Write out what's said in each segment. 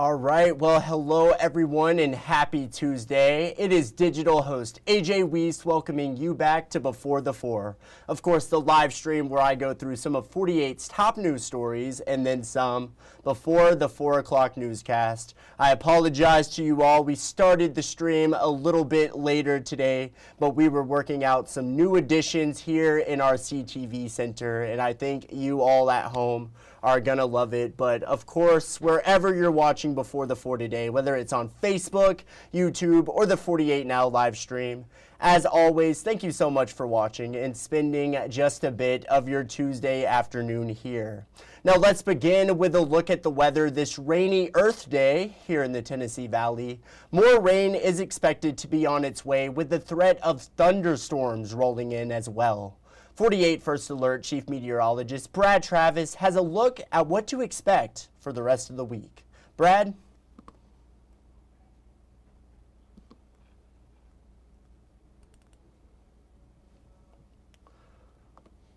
All right, well, hello everyone and happy Tuesday. It is digital host A.J. Wuest welcoming you back to Before the Four. Of course, the live stream where I go through some of 48's top news stories and then some before the 4 o'clock newscast. I apologize to you all. We started the stream a little bit later today, but we were working out some new additions here in our CTV center, and I think you all at home are gonna love it. But of course, wherever you're watching Before the Four today, whether it's on Facebook, YouTube, or the 48 Now live stream, as always, thank you so much for watching and spending just a bit of your Tuesday afternoon here. Now let's begin with a look at the weather this rainy Earth Day here in the Tennessee Valley. More rain is expected to be on its way with the threat of thunderstorms rolling in as well. 48 First Alert Chief Meteorologist Brad Travis has a look at what to expect for the rest of the week. Brad?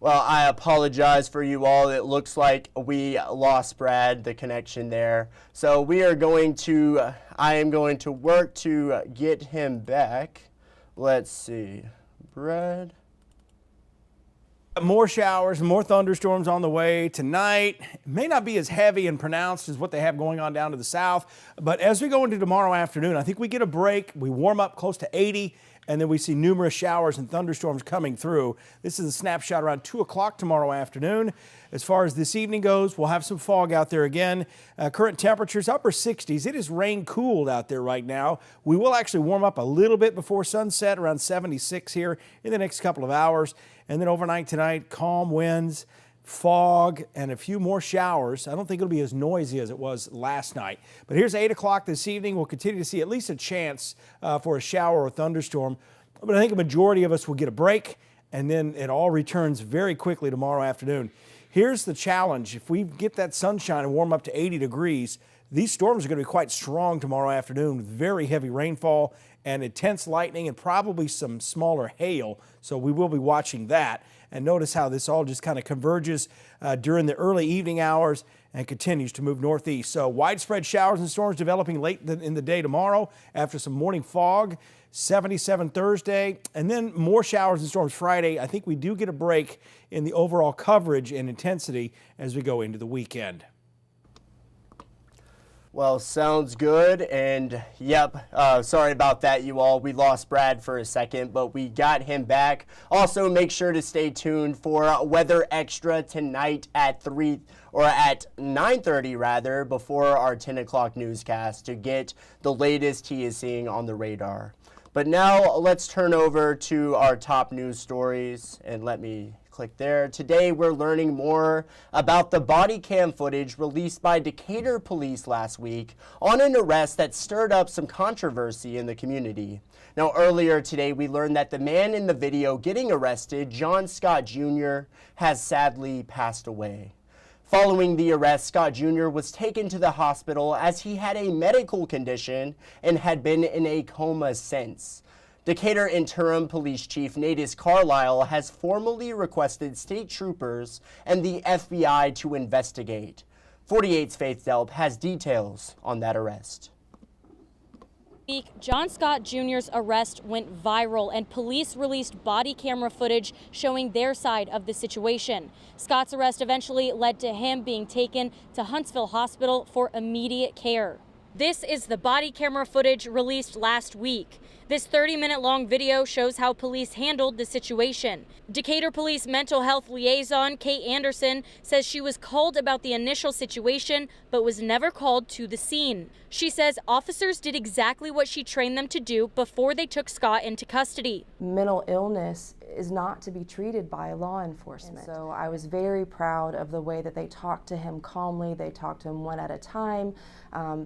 Well, I apologize for you all. It looks like we lost Brad, the connection there. So I am going to work to get him back. Let's see, Brad. More showers, more thunderstorms on the way tonight. It may not be as heavy and pronounced as what they have going on down to the south, but as we go into tomorrow afternoon, I think we get a break. We warm up close to 80, and then we see numerous showers and thunderstorms coming through. This is a snapshot around 2 o'clock tomorrow afternoon. As far as this evening goes, we'll have some fog out there again. Current temperatures upper 60s. It is rain cooled out there right now. We will actually warm up a little bit before sunset, around 76 here in the next couple of hours. And then overnight tonight, calm winds, fog, and a few more showers. I don't think it'll be as noisy as it was last night. But here's 8 o'clock this evening. We'll continue to see at least a chance for a shower or thunderstorm. But I think a majority of us will get a break, and then it all returns very quickly tomorrow afternoon. Here's the challenge. If we get that sunshine and warm up to 80 degrees, these storms are going to be quite strong tomorrow afternoon with very heavy rainfall and intense lightning and probably some smaller hail. So we will be watching that. And notice how this all just kind of converges during the early evening hours and continues to move northeast. So widespread showers and storms developing late in the day tomorrow after some morning fog. 77 Thursday, and then more showers and storms Friday. I think we do get a break in the overall coverage and intensity as we go into the weekend. Well, sounds good, and yep, sorry about that, you all. We lost Brad for a second, but we got him back. Also, make sure to stay tuned for Weather Extra tonight at 9:30 rather, before our 10 o'clock newscast to get the latest he is seeing on the radar. But now let's turn over to our top news stories, and let me click there. Today we're learning more about the body cam footage released by Decatur police last week on an arrest that stirred up some controversy in the community. Now earlier today we learned that the man in the video getting arrested, John Scott Jr., has sadly passed away. Following the arrest, Scott Jr. was taken to the hospital as he had a medical condition and had been in a coma since. Decatur Interim Police Chief Nadis Carlisle has formally requested state troopers and the FBI to investigate. 48's Faith Delp has details on that arrest. John Scott Jr.'s arrest went viral and police released body camera footage showing their side of the situation. Scott's arrest eventually led to him being taken to Huntsville Hospital for immediate care. This is the body camera footage released last week. This 30-minute long video shows how police handled the situation. Decatur Police Mental Health Liaison Kate Anderson says she was called about the initial situation but was never called to the scene. She says officers did exactly what she trained them to do before they took Scott into custody. Mental illness is not to be treated by law enforcement. And so I was very proud of the way that they talked to him calmly. They talked to him one at a time.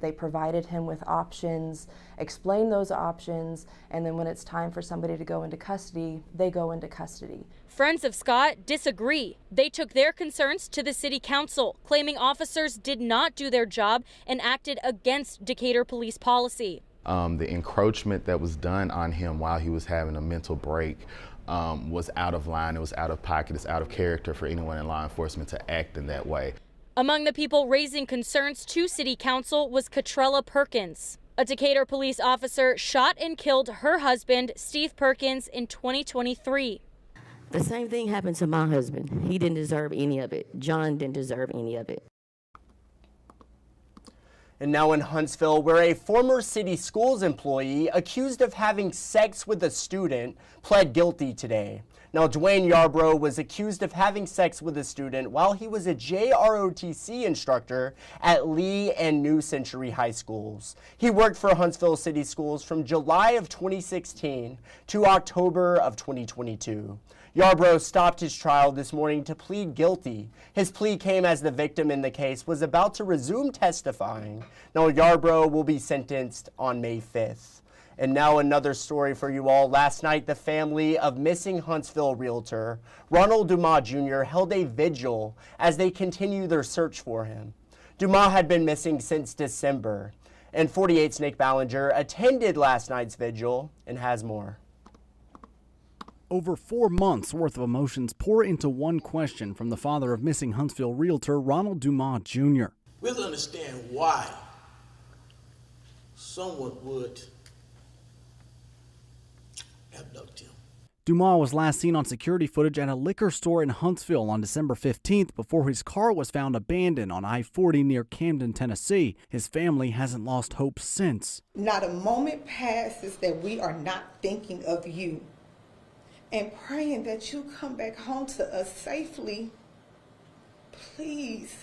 They provided him with options, explained those options, and then when it's time for somebody to go into custody, they go into custody. Friends of Scott disagree. They took their concerns to the city council, claiming officers did not do their job and acted against Decatur police policy. The encroachment that was done on him while he was having a mental break was out of line, it was out of pocket, it's out of character for anyone in law enforcement to act in that way. Among the people raising concerns to City Council was Catrella Perkins. A Decatur police officer shot and killed her husband, Steve Perkins, in 2023. The same thing happened to my husband. He didn't deserve any of it. John didn't deserve any of it. And now in Huntsville, where a former city schools employee accused of having sex with a student pled guilty today. Now, Dwayne Yarbrough was accused of having sex with a student while he was a JROTC instructor at Lee and New Century High Schools. He worked for Huntsville City Schools from July of 2016 to October of 2022. Yarbrough stopped his trial this morning to plead guilty. His plea came as the victim in the case was about to resume testifying. Now, Yarbrough will be sentenced on May 5th. And now another story for you all. Last night, the family of missing Huntsville realtor Ronald Dumas Jr. held a vigil as they continue their search for him. Dumas had been missing since December, and 48's Nick Ballinger attended last night's vigil and has more. Over 4 months worth of emotions pour into one question from the father of missing Huntsville realtor Ronald Dumas Jr. We have to understand why someone would abduct him. Dumas was last seen on security footage at a liquor store in Huntsville on December 15th before his car was found abandoned on I-40 near Camden, Tennessee. His family hasn't lost hope since. Not a moment passes that we are not thinking of you and praying that you come back home to us safely. Please,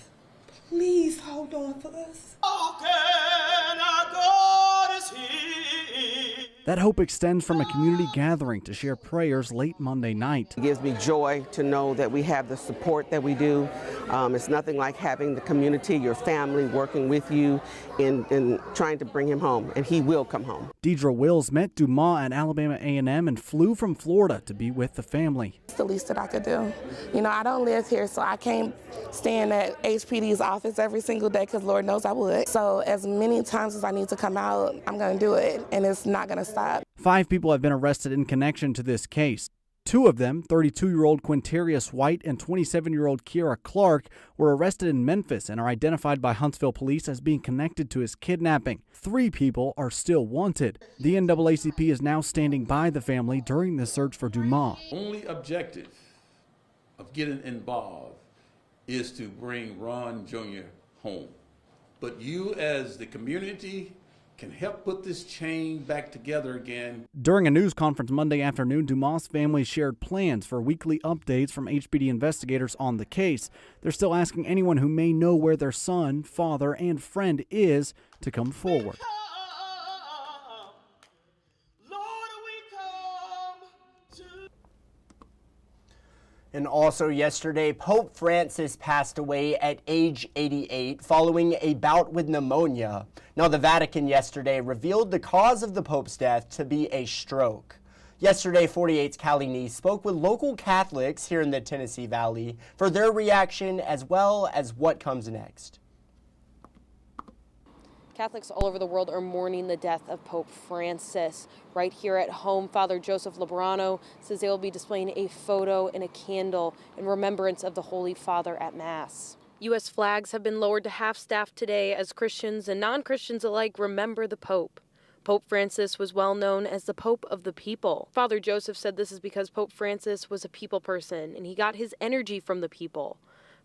please hold on for us. Oh, can our God is here. That hope extends from a community gathering to share prayers late Monday night. It gives me joy to know that we have the support that we do. It's nothing like having the community, your family working with you in trying to bring him home, and he will come home. Deidre Wills met Dumas at Alabama A&M and flew from Florida to be with the family. It's the least that I could do. You know, I don't live here, so I can't stand at HPD's office every single day because Lord knows I would. So as many times as I need to come out, I'm going to do it, and it's not going to stop. 5 people have been arrested in connection to this case. 2 of them, 32-year-old Quintarius White and 27-year-old Kiera Clark, were arrested in Memphis and are identified by Huntsville police as being connected to his kidnapping. 3 people are still wanted. The NAACP is now standing by the family during the search for Dumas. Only objective of getting involved is to bring Ron Jr. home. But you as the community can help put this chain back together again. During a news conference Monday afternoon, Dumas' family shared plans for weekly updates from HPD investigators on the case. They're still asking anyone who may know where their son, father, and friend is to come forward. And also yesterday, Pope Francis passed away at age 88 following a bout with pneumonia. Now, the Vatican yesterday revealed the cause of the Pope's death to be a stroke. Yesterday, 48's Callie Nee spoke with local Catholics here in the Tennessee Valley for their reaction as well as what comes next. Catholics all over the world are mourning the death of Pope Francis. Right here at home, Father Joseph Labrano says they will be displaying a photo and a candle in remembrance of the Holy Father at Mass. U.S. flags have been lowered to half-staff today as Christians and non-Christians alike remember the Pope. Pope Francis was well known as the Pope of the people. Father Joseph said this is because Pope Francis was a people person and he got his energy from the people.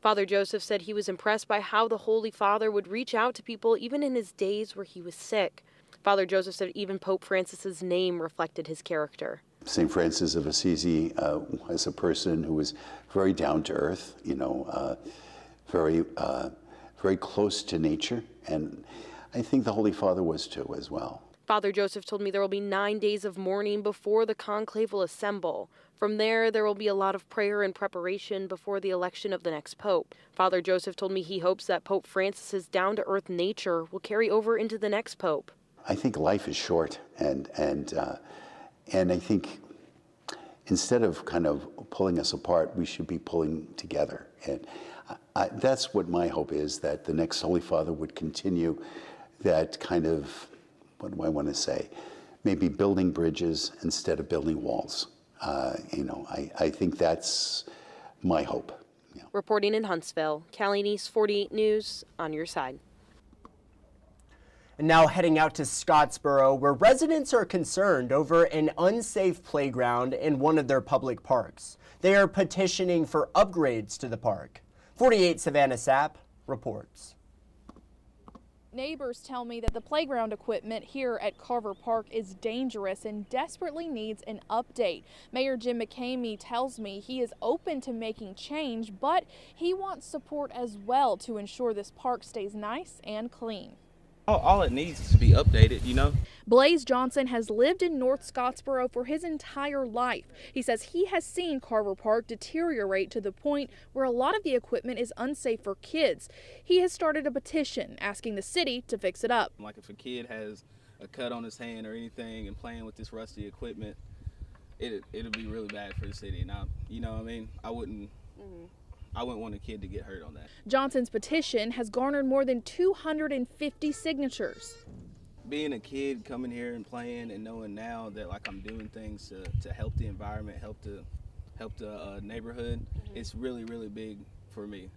Father Joseph said he was impressed by how the Holy Father would reach out to people even in his days where he was sick. Father Joseph said even Pope Francis's name reflected his character. St. Francis of Assisi was a person who was very down to earth, very close to nature, and I think the Holy Father was too as well. Father Joseph told me there will be 9 days of mourning before the conclave will assemble. From there will be a lot of prayer and preparation before the election of the next pope. Father Joseph told me he hopes that Pope Francis's down-to-earth nature will carry over into the next pope. I think life is short, and I think instead of kind of pulling us apart, we should be pulling together. And that's what my hope is, that the next Holy Father would continue that kind of, what do I want to say, maybe building bridges instead of building walls. I think that's my hope. Reporting in Huntsville, Callie Neese, 48 News, on your side. And now heading out to Scottsboro, where residents are concerned over an unsafe playground in one of their public parks. They are petitioning for upgrades to the park. 48 Savannah Sapp reports. Neighbors tell me that the playground equipment here at Carver Park is dangerous and desperately needs an update. Mayor Jim McCamey tells me he is open to making change, but he wants support as well to ensure this park stays nice and clean. All it needs is to be updated, you know. Blaze Johnson has lived in North Scottsboro for his entire life. He says he has seen Carver Park deteriorate to the point where a lot of the equipment is unsafe for kids. He has started a petition asking the city to fix it up. Like if a kid has a cut on his hand or anything and playing with this rusty equipment, it'll be really bad for the city. And you know what I mean? I wouldn't want a kid to get hurt on that. Johnson's petition has garnered more than 250 signatures. Being a kid coming here and playing and knowing now that like I'm doing things to help the environment, help the neighborhood, it's really, really big for me.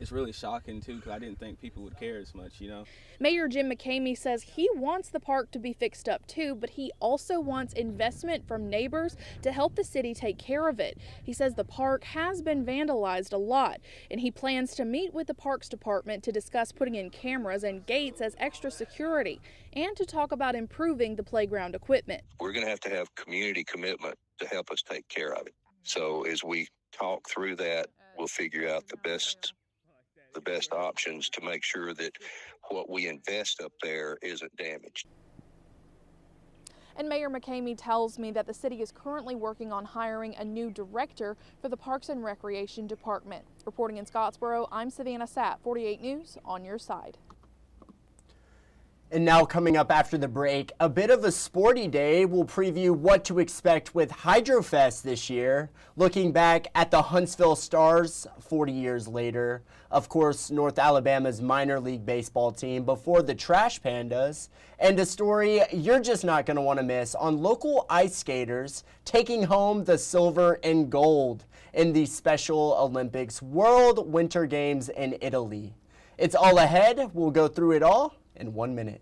It's really shocking too because I didn't think people would care as much, you know. Mayor Jim McCamey says he wants the park to be fixed up too, but he also wants investment from neighbors to help the city take care of it. He says the park has been vandalized a lot, and he plans to meet with the Parks Department to discuss putting in cameras and gates as extra security and to talk about improving the playground equipment. We're going to have community commitment to help us take care of it. So as we talk through that, we'll figure out the best options to make sure that what we invest up there isn't damaged. And Mayor McCamey tells me that the city is currently working on hiring a new director for the Parks and Recreation Department. Reporting in Scottsboro, I'm Savannah Sapp, 48 News, on your side. And now coming up after the break, a bit of a sporty day. We'll preview what to expect with HydroFest this year, looking back at the Huntsville Stars 40 years later. Of course, North Alabama's minor league baseball team before the Trash Pandas, and a story you're just not going to want to miss on local ice skaters taking home the silver and gold in the Special Olympics World Winter Games in Italy. It's all ahead. We'll go through it all in 1 minute.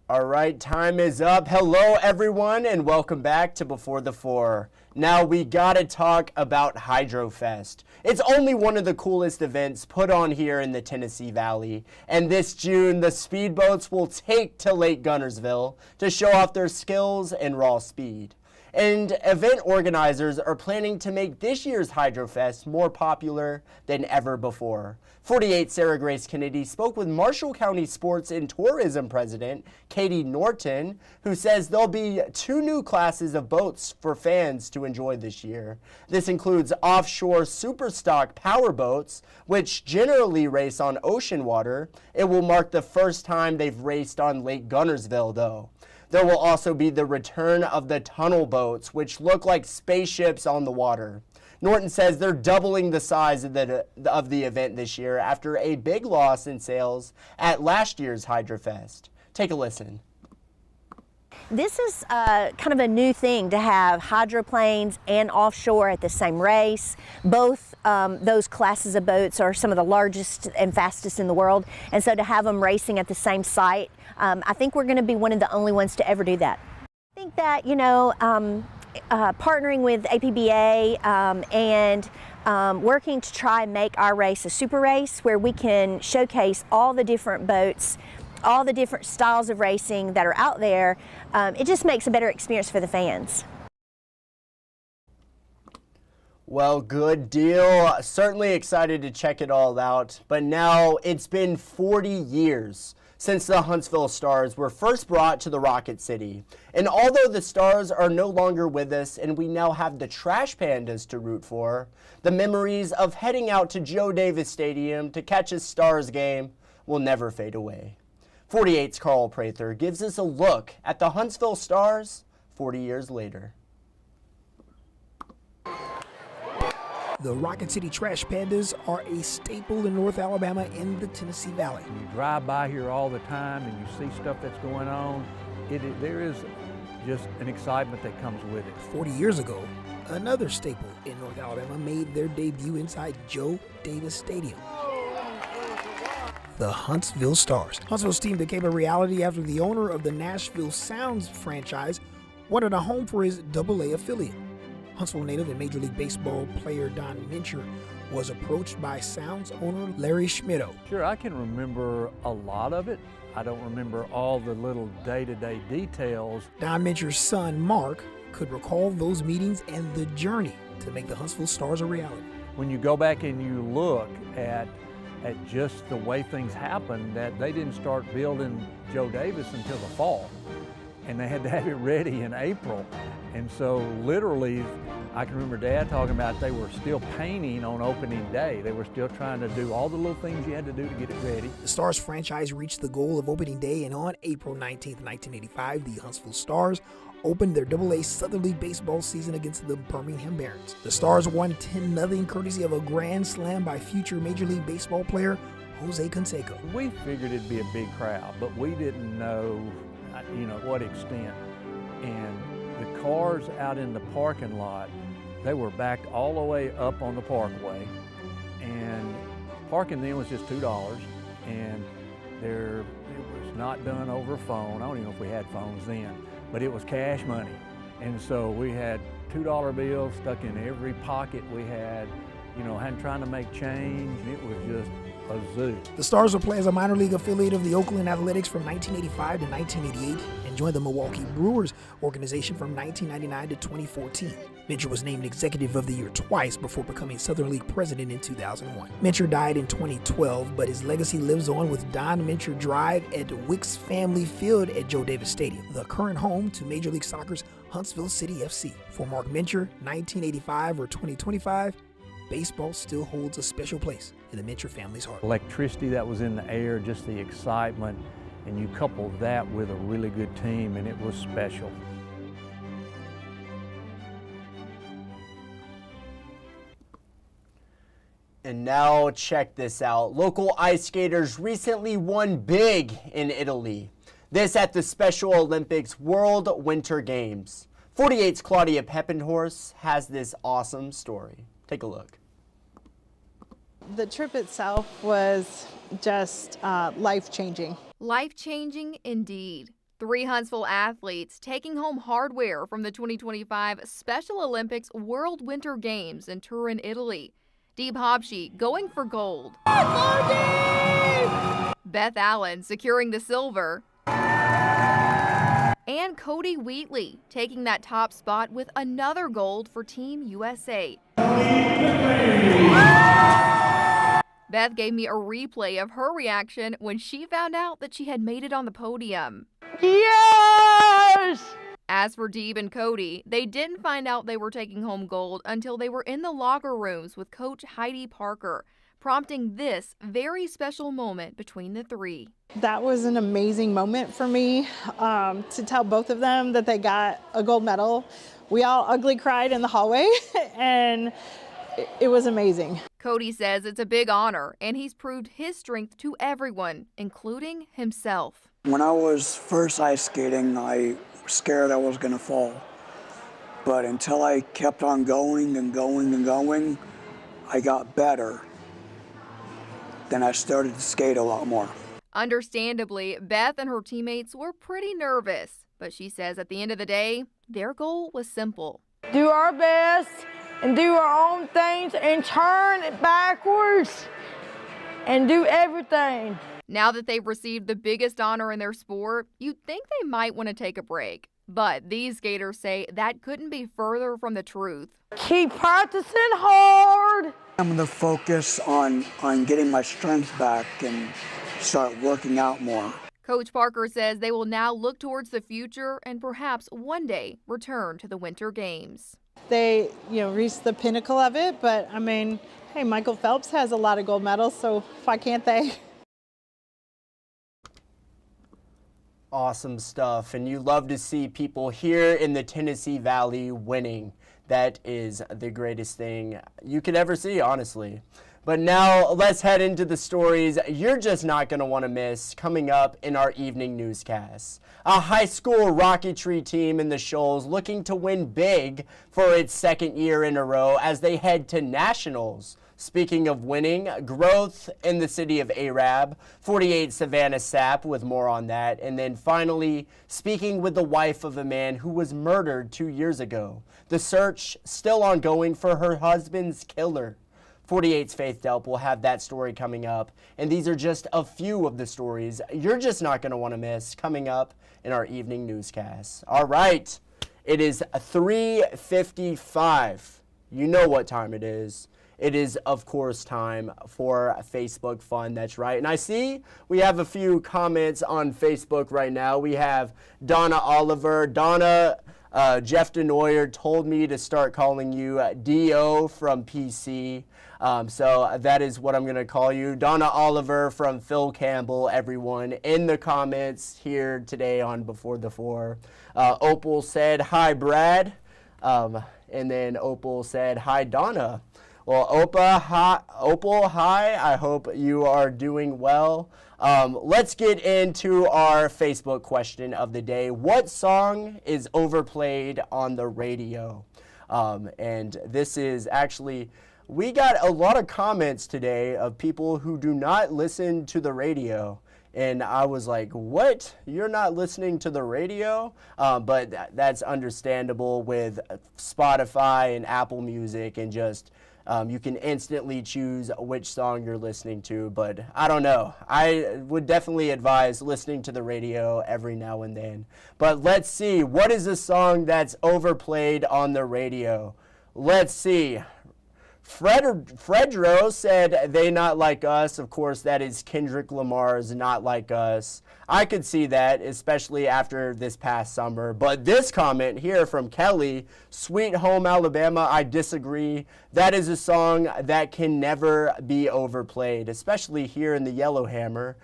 All right, time is up. Hello, everyone, and welcome back to Before the Four. Now we gotta talk about HydroFest. It's only one of the coolest events put on here in the Tennessee Valley. And this June, the speedboats will take to Lake Guntersville to show off their skills and raw speed. And event organizers are planning to make this year's HydroFest more popular than ever before. 48 Sarah Grace Kennedy spoke with Marshall County Sports and Tourism President Katie Norton, who says there'll be 2 new classes of boats for fans to enjoy this year. This includes offshore superstock power boats, which generally race on ocean water. It will mark the first time they've raced on Lake Guntersville, though. There will also be the return of the tunnel boats, which look like spaceships on the water. Norton says they're doubling the size of the event this year after a big loss in sales at last year's HydroFest. Take a listen. This is kind of a new thing to have hydroplanes and offshore at the same race. Both those classes of boats are some of the largest and fastest in the world, and so to have them racing at the same site, I think we're going to be one of the only ones to ever do that. I think that, partnering with APBA and working to try and make our race a super race where we can showcase all the different boats, all the different styles of racing that are out there. It just makes a better experience for the fans. Well, good deal. Certainly excited to check it all out. But now it's been 40 years since the Huntsville Stars were first brought to the Rocket City. And although the Stars are no longer with us and we now have the Trash Pandas to root for, the memories of heading out to Joe Davis Stadium to catch a Stars game will never fade away. 48's Carl Prather gives us a look at the Huntsville Stars 40 years later. The Rocket City Trash Pandas are a staple in North Alabama and the Tennessee Valley. You drive by here all the time and you see stuff that's going on. There is just an excitement that comes with it. 40 years ago, another staple in North Alabama made their debut inside Joe Davis Stadium. The Huntsville Stars. Huntsville's team became a reality after the owner of the Nashville Sounds franchise wanted a home for his AA affiliate. Huntsville native and Major League Baseball player Don Mincher was approached by Sounds owner Larry Schmitto. Sure, I can remember a lot of it. I don't remember all the little day-to-day details. Don Mincher's son, Mark, could recall those meetings and the journey to make the Huntsville Stars a reality. When you go back and you look at just the way things happened, that they didn't start building Joe Davis until the fall. And they had to have it ready in April. And so literally, I can remember Dad talking about they were still painting on opening day. They were still trying to do all the little things you had to do to get it ready. The Stars franchise reached the goal of opening day, and on April 19th, 1985, the Huntsville Stars opened their AA Southern League baseball season against the Birmingham Barons. The Stars won 10-0 courtesy of a grand slam by future Major League Baseball player Jose Canseco. We figured it'd be a big crowd, but we didn't know, what extent. And the cars out in the parking lot, they were backed all the way up on the parkway, and parking then was just $2, and it was not done over phone. I don't even know if we had phones then, but it was cash money. And so we had $2 bills stuck in every pocket we had, trying to make change. It was just a zoo. The Stars will play as a minor league affiliate of the Oakland Athletics from 1985 to 1988 and joined the Milwaukee Brewers organization from 1999 to 2014. Mincher was named Executive of the Year twice before becoming Southern League President in 2001. Mincher died in 2012, but his legacy lives on with Don Mincher Drive at Wuest Family Field at Joe Davis Stadium, the current home to Major League Soccer's Huntsville City FC. For Mark Mincher, 1985 or 2025, baseball still holds a special place in the Mincher family's heart. Electricity that was in the air, just the excitement, and you couple that with a really good team, and it was special. And now check this out. Local ice skaters recently won big in Italy. This at the Special Olympics World Winter Games. 48's Claudia Peppenhorst has this awesome story. Take a look. The trip itself was just life-changing. Life-changing indeed. 3 Huntsville athletes taking home hardware from the 2025 Special Olympics World Winter Games in Turin, Italy. Deeb Hobshe going for gold. Beth Allen securing the silver. And Cody Wheatley taking that top spot with another gold for Team USA. Beth gave me a replay of her reaction when she found out that she had made it on the podium. Yes! As for Deeb and Cody, they didn't find out they were taking home gold until they were in the locker rooms with Coach Heidi Parker, prompting this very special moment between the 3. That was an amazing moment for me to tell both of them that they got a gold medal. We all ugly cried in the hallway, and it was amazing. Cody says it's a big honor, and he's proved his strength to everyone, including himself. When I was first ice skating, I was scared I was going to fall. But until I kept on going and going and going, I got better. Then I started to skate a lot more. Understandably, Beth and her teammates were pretty nervous, but she says at the end of the day, their goal was simple. Do our best and do our own things and turn it backwards and do everything. Now that they've received the biggest honor in their sport, you'd think they might want to take a break. But these skaters say that couldn't be further from the truth. Keep practicing hard. I'm going to focus on getting my strength back and start working out more. Coach Parker says they will now look towards the future and perhaps one day return to the Winter Games. They, reached the pinnacle of it, but I mean, hey, Michael Phelps has a lot of gold medals, so why can't they? Awesome stuff, and you love to see people here in the Tennessee Valley winning. That is the greatest thing you could ever see, honestly. But now let's head into the stories you're just not going to want to miss coming up in our evening newscast. A high school rocketry team in the Shoals looking to win big for its second year in a row as they head to nationals. Speaking of winning, growth in the city of Arab, 48 Savannah Sapp with more on that. And then finally, speaking with the wife of a man who was murdered 2 years ago. The search still ongoing for her husband's killer. 48's Faith Delp will have that story coming up. And these are just a few of the stories you're just not going to want to miss coming up in our evening newscast. All right, it is 3:55. You know what time it is. It is, of course, time for Facebook Fun. That's right. And I see we have a few comments on Facebook right now. We have Donna Oliver. Donna, Jeff DeNoyer told me to start calling you D.O. from PC. So that is what I'm going to call you. Donna Oliver from Phil Campbell, everyone, in the comments here today on Before the Four. Opal said, hi, Brad. And then Opal said, hi, Donna. Well, Opal, hi. I hope you are doing well. Let's get into our Facebook question of the day. What song is overplayed on the radio? And this is actually, we got a lot of comments today of people who do not listen to the radio. And I was like, what? You're not listening to the radio? But that's understandable with Spotify and Apple Music and just you can instantly choose which song you're listening to, but I don't know. I would definitely advise listening to the radio every now and then. But let's see, what is a song that's overplayed on the radio? Let's see. Fredro said, They Not Like Us. Of course, that is Kendrick Lamar's Not Like Us. I could see that, especially after this past summer. But this comment here from Kelly, Sweet Home Alabama, I disagree. That is a song that can never be overplayed, especially here in the Yellowhammer.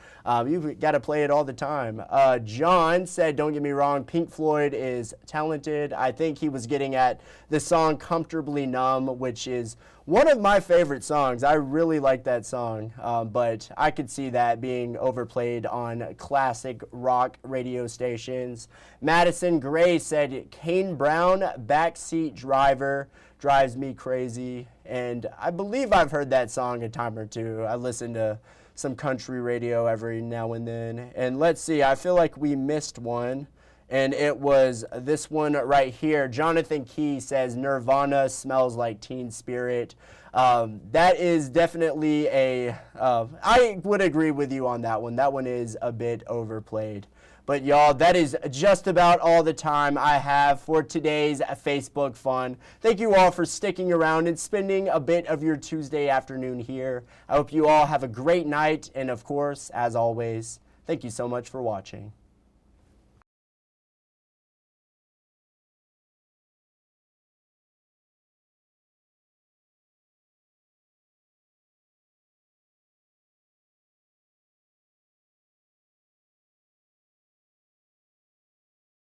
You've got to play it all the time. John said, don't get me wrong, Pink Floyd is talented. I think he was getting at the song Comfortably Numb, which is one of my favorite songs. I really like that song, but I could see that being overplayed on classic rock radio stations. Madison Gray said, Kane Brown, Backseat Driver, drives me crazy. And I believe I've heard that song a time or two. I listen to some country radio every now and then. And let's see, I feel like we missed one. And it was this one right here. Jonathan Key says, Nirvana, Smells Like Teen Spirit. That is definitely I would agree with you on that one. That one is a bit overplayed. But y'all, that is just about all the time I have for today's Facebook Fun. Thank you all for sticking around and spending a bit of your Tuesday afternoon here. I hope you all have a great night. And of course, as always, thank you so much for watching.